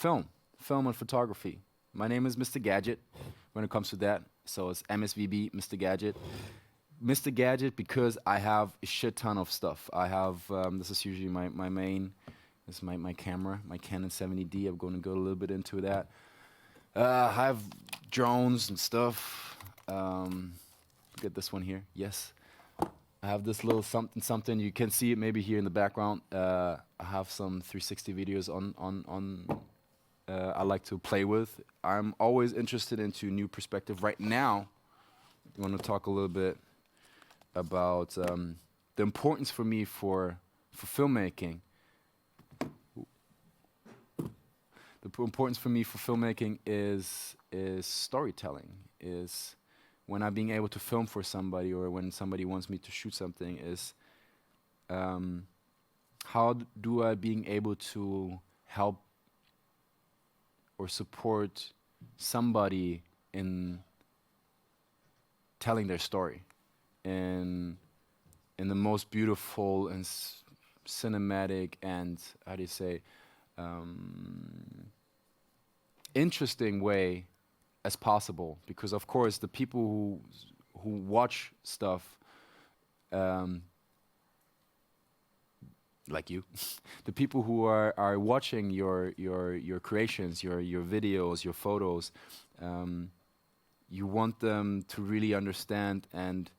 film and photography. My name is Mr. Gadget when it comes to that. So it's MSVB, Mr. Gadget. Mr. Gadget because I have a shit ton of stuff. I have, this is usually my main, this is my camera, my Canon 70D. I'm going to go a little bit into that. I have drones and stuff. Get this one here, yes. I have this little something. You can see it maybe here in the background. I have some 360 videos on I like to play with. I'm always interested into new perspective. Right now, I want to talk a little bit about the importance for me for filmmaking. The importance for me for filmmaking is storytelling. Is when I'm being able to film for somebody, or when somebody wants me to shoot something, is how do I being able to help or support somebody in telling their story in the most beautiful and cinematic and, how do you say, interesting way as possible. Because of course the people who watch stuff like you, the people who are watching your creations, your videos, your photos, you want them to really understand and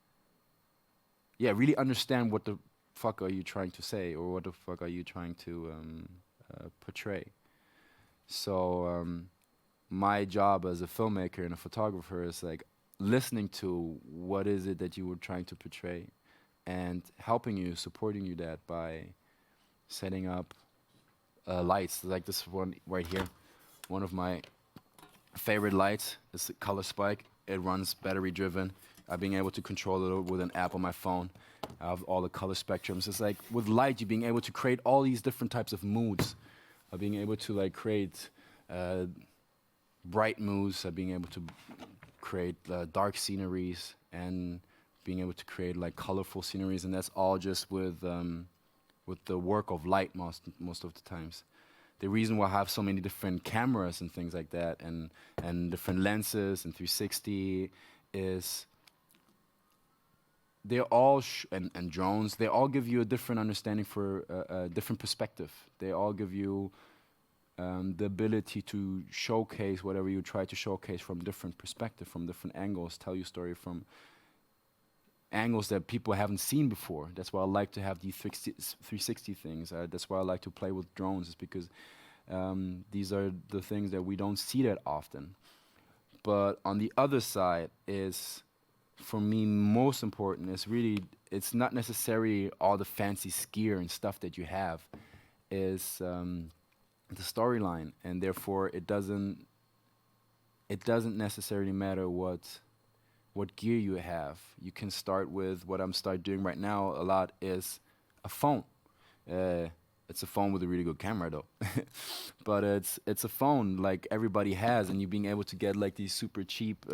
really understand what the fuck are you trying to say, or what the fuck are you trying to portray. So my job as a filmmaker and a photographer is like listening to what is it that you were trying to portray and helping you, supporting you that by setting up lights, like this one right here. One of my favorite lights is the Color Spike. It runs battery driven. I've been able to control it with an app on my phone. I have all the color spectrums. It's like with light, you're being able to create all these different types of moods. Of being able to like create bright moods, of being able to create dark sceneries, and being able to create like colorful sceneries, and that's all just with the work of light most of the times. The reason why I have so many different cameras and things like that, and different lenses and 360 is they all and drones, they all give you a different understanding for a different perspective. They all give you the ability to showcase whatever you try to showcase from different perspective, from different angles, tell your story from angles that people haven't seen before. That's why I like to have these 360 things. That's why I like to play with drones, is because these are the things that we don't see that often. But on the other side is, for me, most important is really, it's not necessarily all the fancy gear and stuff that you have, is the storyline, and therefore it doesn't necessarily matter what gear you have. You can start with what I'm doing right now a lot is a phone. It's a phone with a really good camera though, but it's a phone like everybody has, and you being able to get like these super cheap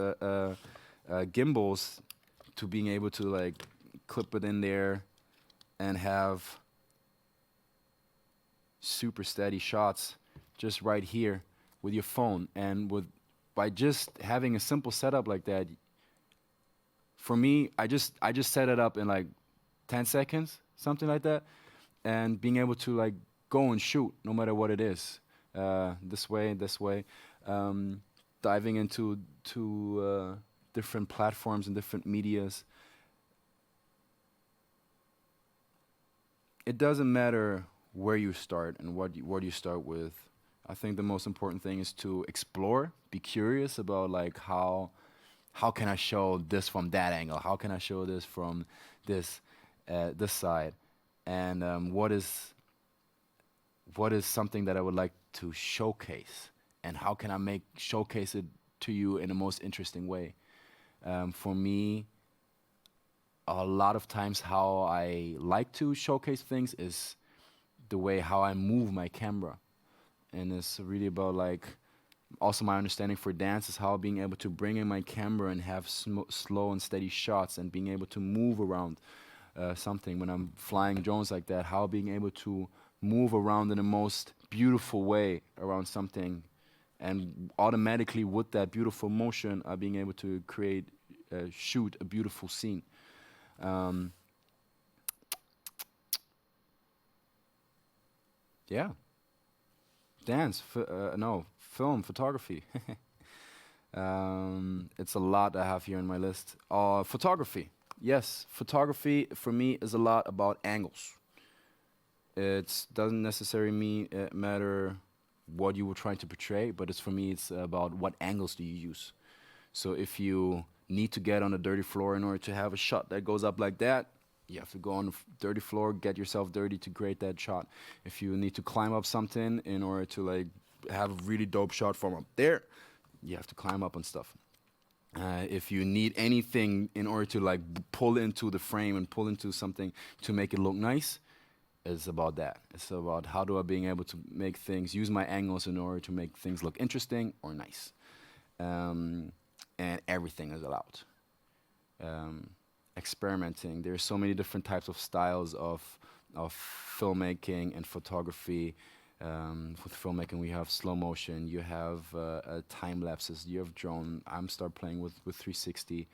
gimbals to being able to like clip it in there and have super steady shots just right here with your phone. And by just having a simple setup like that, for me, I just set it up in like 10 seconds, something like that, and being able to like go and shoot no matter what it is, this way, diving into different platforms and different medias. It doesn't matter where you start and what you start with. I think the most important thing is to explore, be curious about like how can I show this from that angle? How can I show this from this side? And what is something that I would like to showcase? And how can I showcase it to you in the most interesting way? For me, a lot of times how I like to showcase things is the way how I move my camera. And it's really about like, also my understanding for dance is how being able to bring in my camera and have slow and steady shots and being able to move around something when I'm flying drones like that, how being able to move around in the most beautiful way around something, and automatically with that beautiful motion, being able to shoot a beautiful scene. Um, yeah, no, film, photography. It's a lot I have here on my list. Photography. Yes, photography for me is a lot about angles. It doesn't necessarily matter what you were trying to portray, but it's for me, it's about what angles do you use. So if you need to get on a dirty floor in order to have a shot that goes up like that, you have to go on the dirty floor, get yourself dirty to create that shot. If you need to climb up something in order to like have a really dope shot from up there, you have to climb up on stuff. If you need anything in order to like pull into the frame and pull into something to make it look nice, it's about that. It's about how do I being able to make things, use my angles in order to make things look interesting or nice. And everything is allowed. Experimenting. There's so many different types of styles of filmmaking and photography. With filmmaking, we have slow motion, you have time lapses, you have drone. I'm start playing with 360.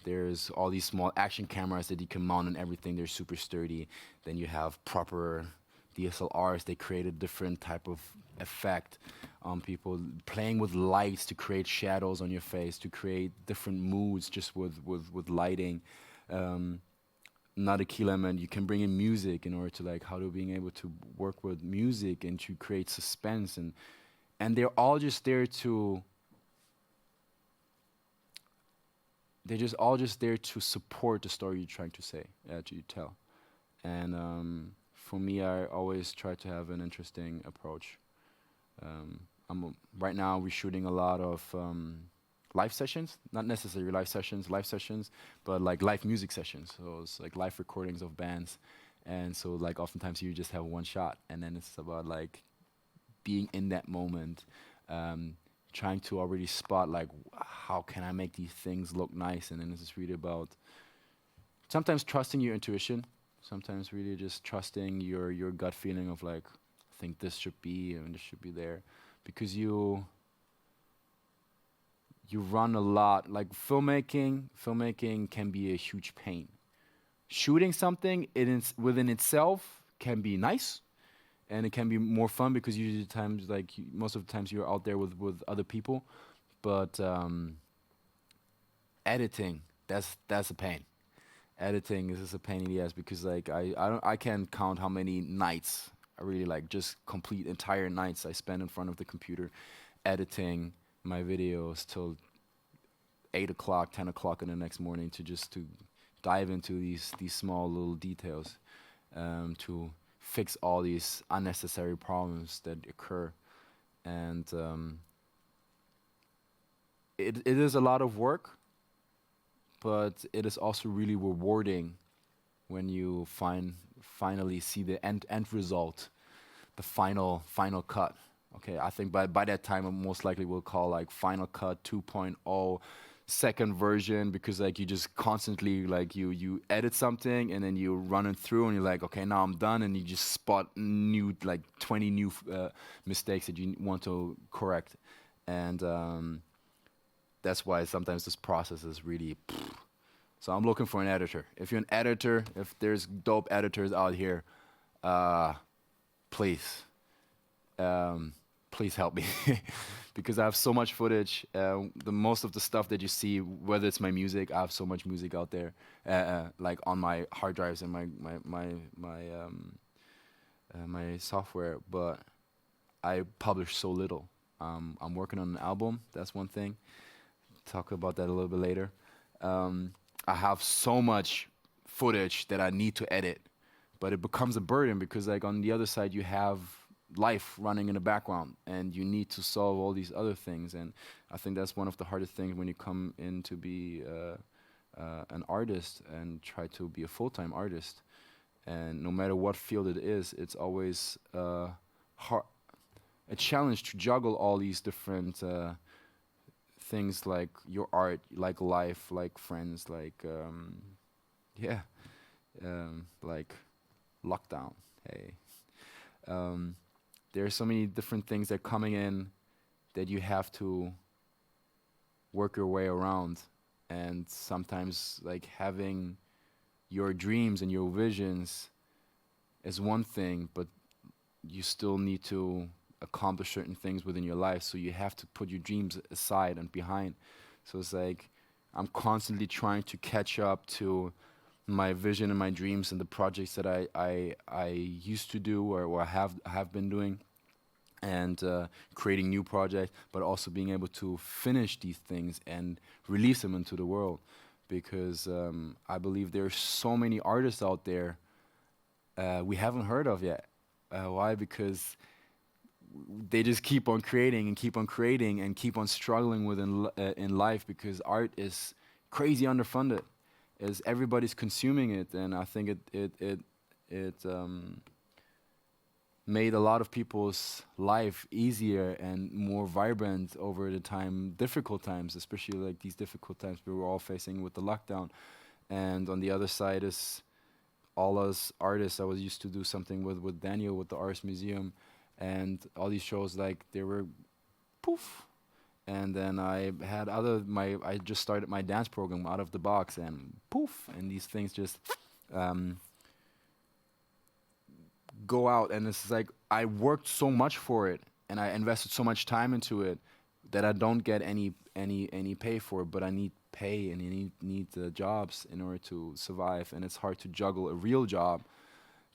There's all these small action cameras that you can mount and everything. They're super sturdy. Then you have proper DSLRs. They create a different type of effect on people. Playing with lights to create shadows on your face, to create different moods just with lighting. Not a key element. You can bring in music in order to like how to being able to work with music and to create suspense, and they're all just there to. They're just all just there to support the story you're trying to say, to tell. And for me, I always try to have an interesting approach. Right now we're shooting a lot of live sessions, not necessarily live sessions, but like live music sessions. So it's like live recordings of bands, and so like oftentimes you just have one shot, and then it's about like being in that moment, trying to already spot like how can I make these things look nice, and then it's just really about sometimes trusting your intuition, sometimes really just trusting your gut feeling of like I think this should be and this should be there, because you run a lot like filmmaking can be a huge pain. Shooting something within itself can be nice, and it can be more fun because usually times like most of the times you're out there with other people, but editing, that's a pain. Editing is just a pain in the ass because like I can't count how many nights I really like just complete entire nights I spend in front of the computer editing my videos till 8 o'clock, 10 o'clock in the next morning to dive into these small little details, to fix all these unnecessary problems that occur, and it is a lot of work, but it is also really rewarding when you finally see the end result, the final cut. Okay, I think by that time I most likely will call like Final Cut 2.0 second version, because like you just constantly like you edit something and then you run it through and you're like, okay, now I'm done, and you just spot new like 20 new mistakes that you want to correct, and that's why sometimes this process is really. So I'm looking for an editor. If you're an editor, if there's dope editors out here, please. Please help me because I have so much footage. The most of the stuff that you see, whether it's my music, I have so much music out there, like on my hard drives and my software. But I publish so little. I'm working on an album. That's one thing. Talk about that a little bit later. I have so much footage that I need to edit, but it becomes a burden because like on the other side you have life running in the background and you need to solve all these other things, and I think that's one of the hardest things when you come in to be an artist and try to be a full-time artist, and no matter what field it is, it's always a challenge to juggle all these different things, like your art, like life, like friends, like Yeah, like lockdown. Hey, um, there are so many different things that are coming in that you have to work your way around, and sometimes like having your dreams and your visions is one thing, but you still need to accomplish certain things within your life, so you have to put your dreams aside and behind. So it's like I'm constantly trying to catch up to my vision and my dreams and the projects that I used to do or have been doing, and creating new projects, but also being able to finish these things and release them into the world, because I believe there's so many artists out there we haven't heard of yet. Why? Because they just keep on creating and keep on creating and keep on struggling in life, because art is crazy underfunded, as everybody's consuming it, and I think it made a lot of people's life easier and more vibrant over the time, difficult times, especially like these difficult times we were all facing with the lockdown. And on the other side is all us artists. I was used to do something with Daniel with the Arts Museum, and all these shows like they were poof. And then I just started my dance program out of the box, and poof, and these things just um, go out, and it's like I worked so much for it and I invested so much time into it that I don't get any pay for it, but I need pay and you need jobs in order to survive, and it's hard to juggle a real job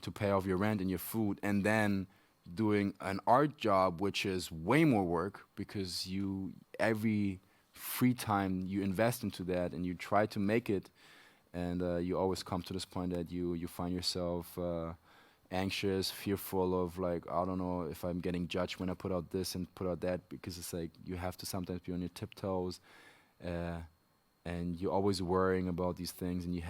to pay off your rent and your food, and then doing an art job, which is way more work, because you every free time you invest into that and you try to make it, and you always come to this point that you find yourself anxious, fearful of like, I don't know if I'm getting judged when I put out this and put out that, because it's like you have to sometimes be on your tiptoes, uh, and you're always worrying about these things, and you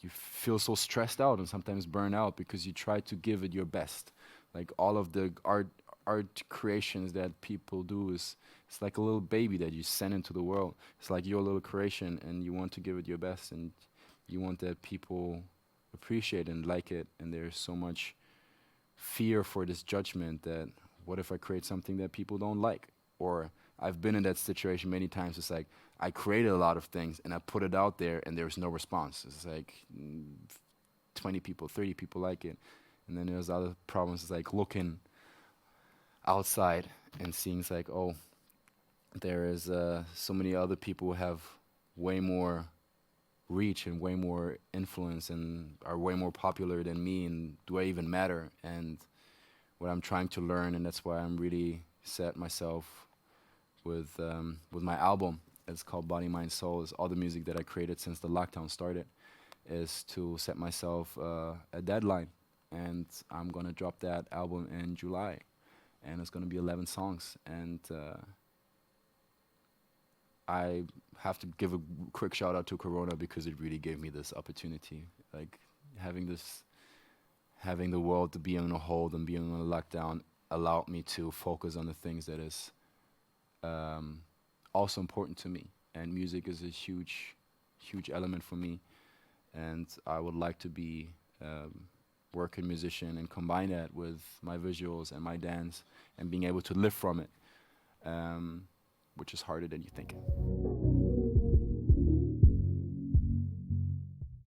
feel so stressed out and sometimes burn out because you try to give it your best. Like all of the art creations that people do is it's like a little baby that you send into the world. It's like your little creation, and you want to give it your best, and you want that people appreciate and like it. And there's so much fear for this judgment that what if I create something that people don't like? Or I've been in that situation many times. It's like I created a lot of things and I put it out there and there's no response. It's like 20 people, 30 people like it. And then there's other problems. It's like looking outside and seeing it's like, oh, there is so many other people who have way more reach and way more influence and are way more popular than me, and do I even matter? And what I'm trying to learn, and that's why I'm really set myself with my album. It's called Body, Mind, Soul. It's all the music that I created since the lockdown started, is to set myself a deadline. And I'm gonna drop that album in July, and it's gonna be 11 songs. And I have to give a quick shout out to Corona, because it really gave me this opportunity. Like having this, having the world to be on a hold and being on a lockdown allowed me to focus on the things that is also important to me. And music is a huge element for me. And I would like to be working musician and combine that with my visuals and my dance and being able to live from it, which is harder than you think.